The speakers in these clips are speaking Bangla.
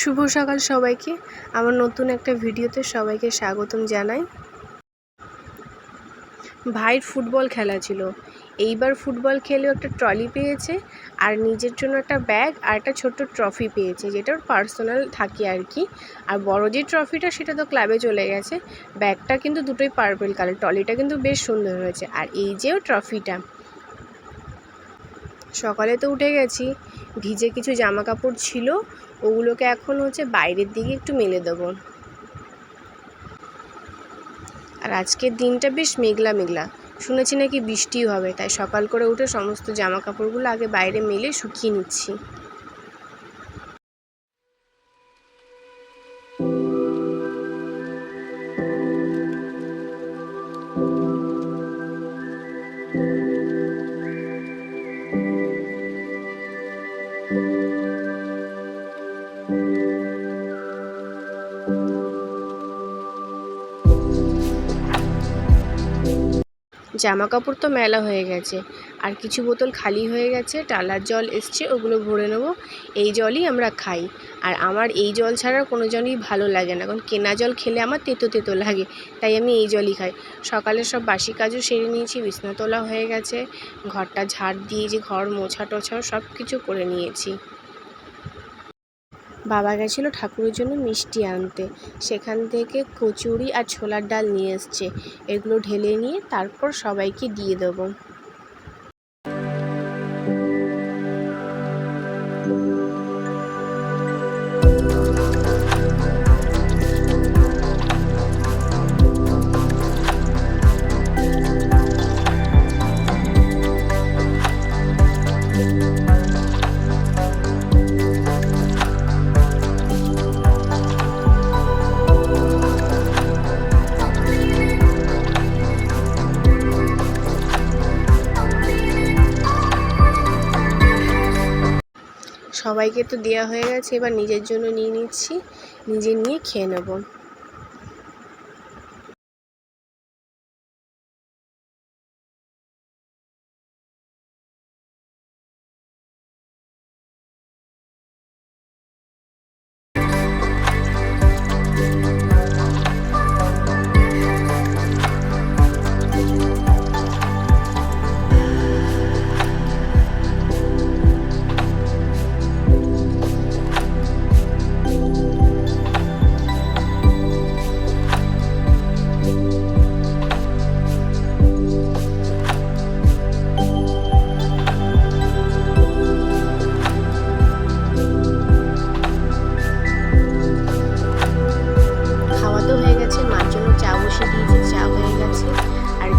শুভ সকাল সবাইকে। আমার নতুন একটা ভিডিওতে সবাইকে স্বাগতম জানাই। ভাইয়ের ফুটবল খেলা ছিল। এইবার ফুটবল খেলেও একটা ট্রলি পেয়েছে, আর নিজের জন্য একটা ব্যাগ আর একটা ছোট্ট ট্রফি পেয়েছে, যেটা ওর পার্সোনাল থাকে আর কি। আর বড় যে ট্রফিটা সেটা তো ক্লাবে চলে গেছে। ব্যাগটা কিন্তু দুটোই পার্পল কালার, ট্রলিটা কিন্তু বেশ সুন্দর হয়েছে। আর এই যে ট্রফিটা, সকালে তো উঠে গেছি, ভিজে কিছু জামা কাপড় ছিল, ওগুলোকে এখন বাইরের দিকে একটু মেলে দেবো। আর আজকের দিনটা বেশ মেঘলা মেঘলা, শুনেছি নাকি বৃষ্টিও হবে, তাই সকাল করে উঠে সমস্ত জামা কাপড়গুলো আগে বাইরে মেলে শুকিয়ে নিচ্ছি। জামা কাপড় তো মেলা হয়ে গেছে, আর কিছু বোতল খালি হয়ে গেছে, টালার জল এসছে, ওগুলো ভরে নেবো। এই জলই আমরা খাই, আর আমার এই জল ছাড়া কোনো জলই ভালো লাগে না, কারণ কেনা জল খেলে আমার তেতো তেতো লাগে, তাই আমি এই জলই খাই। সকালে সব বাসি কাজও সেরে নিয়েছি, বিছনা তোলা হয়ে গেছে, ঘরটা ঝাড় দিয়েছি, ঘর মোছা টোছা সব কিছু করে নিয়েছি। বাবা গেছিলো ঠাকুরের জন্য মিষ্টি আনতে, সেখান থেকে কচুরি আর ছোলার ডাল নিয়ে এসছে, এগুলো ঢেলে নিয়ে তারপর সবাইকে দিয়ে দেবো। সবাইকে তো দেওয়া হয়ে গেছে, এবার নিজের জন্য নিয়ে নিচ্ছি, নিজে নিয়ে খেয়ে নেব।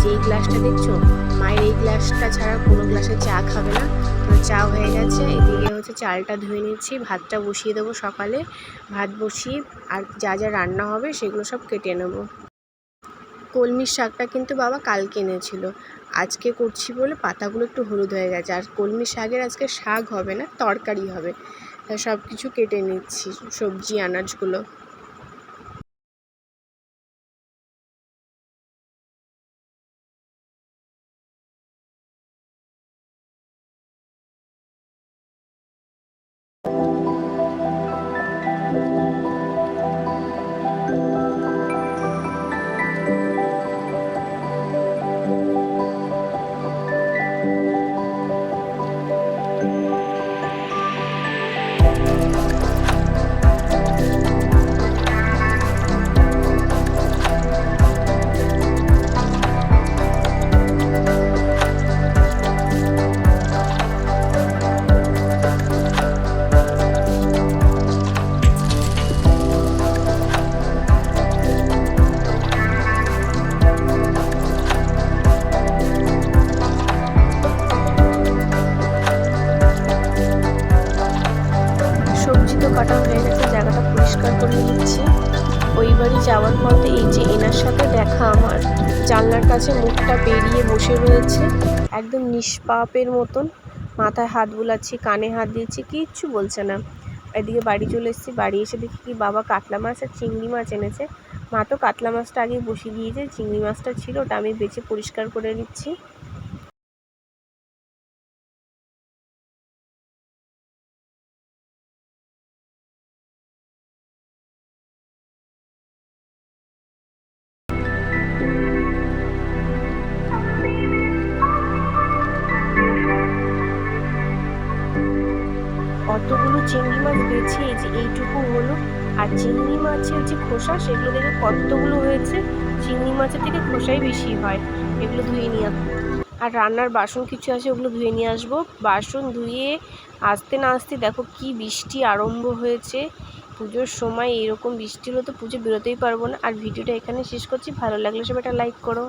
যেই গ্লাসটা দেখছো, মায়ের এই গ্লাসটা ছাড়া কোনো গ্লাসে চা খাবে না, তো চা হয়ে গেছে। এদিকে চালটা ধুয়ে নিচ্ছি, ভাতটা বসিয়ে দেবো সকালে। ভাত বসিয়ে আর যা যা রান্না হবে সেগুলো সব কেটে নেবো। কলমির শাকটা কিন্তু বাবা কালকে এনেছিল, আজকে করছি বলে পাতাগুলো একটু হলুদ হয়ে গেছে। আর কলমি শাকের আজকে শাক হবে না, তরকারি হবে, তাই সব কিছু কেটে নিচ্ছি, সবজি আনাজগুলো। কাটা হয়ে গেছে, জায়গাটা পরিষ্কার করে নিচ্ছি। ওই বাড়ি যাওয়ার পথে এই যে এনার সাথে দেখা, আমার জানলার কাছে মুখটা বেরিয়ে বসে রয়েছে, একদম নিষ্পাপের মতন। মাথায় হাত বুলাচ্ছি, কানে হাত দিচ্ছি, কিচ্ছু বলছে না। এদিকে বাড়ি চলে এসেছি, বাড়ি এসে দেখি কি বাবা কাতলা মাছ আর চিংড়ি মাছ এনেছে। মা তো কাতলা মাছটা আগে বসিয়ে দিয়েছে, চিংড়ি মাছটা ছিল, ওটা আমি বেছে পরিষ্কার করে নিচ্ছি। কতগুলো চিংড়ি মাছ বেছে এই যে এইটুকু হলো। আর চিংড়ি মাছের যে খোসা সেগুলো দেখে কতগুলো হয়েছে। চিংড়ি মাছের থেকে খোসাই বেশি হয়। এগুলো ধুয়ে নিয়ে আর রান্নার বাসন কিছু আছে, ওগুলো ধুয়ে নিয়ে আসবো। বাসন ধুয়ে আসতে না আসতে দেখো কি বৃষ্টি আরম্ভ হয়েছে। পুজোর সময় এরকম বৃষ্টি হলে তো পুজো বেরোতেই পারবো না। আর ভিডিওটা এখানে শেষ করছি। ভালো লাগলে সবাই একটা লাইক করো।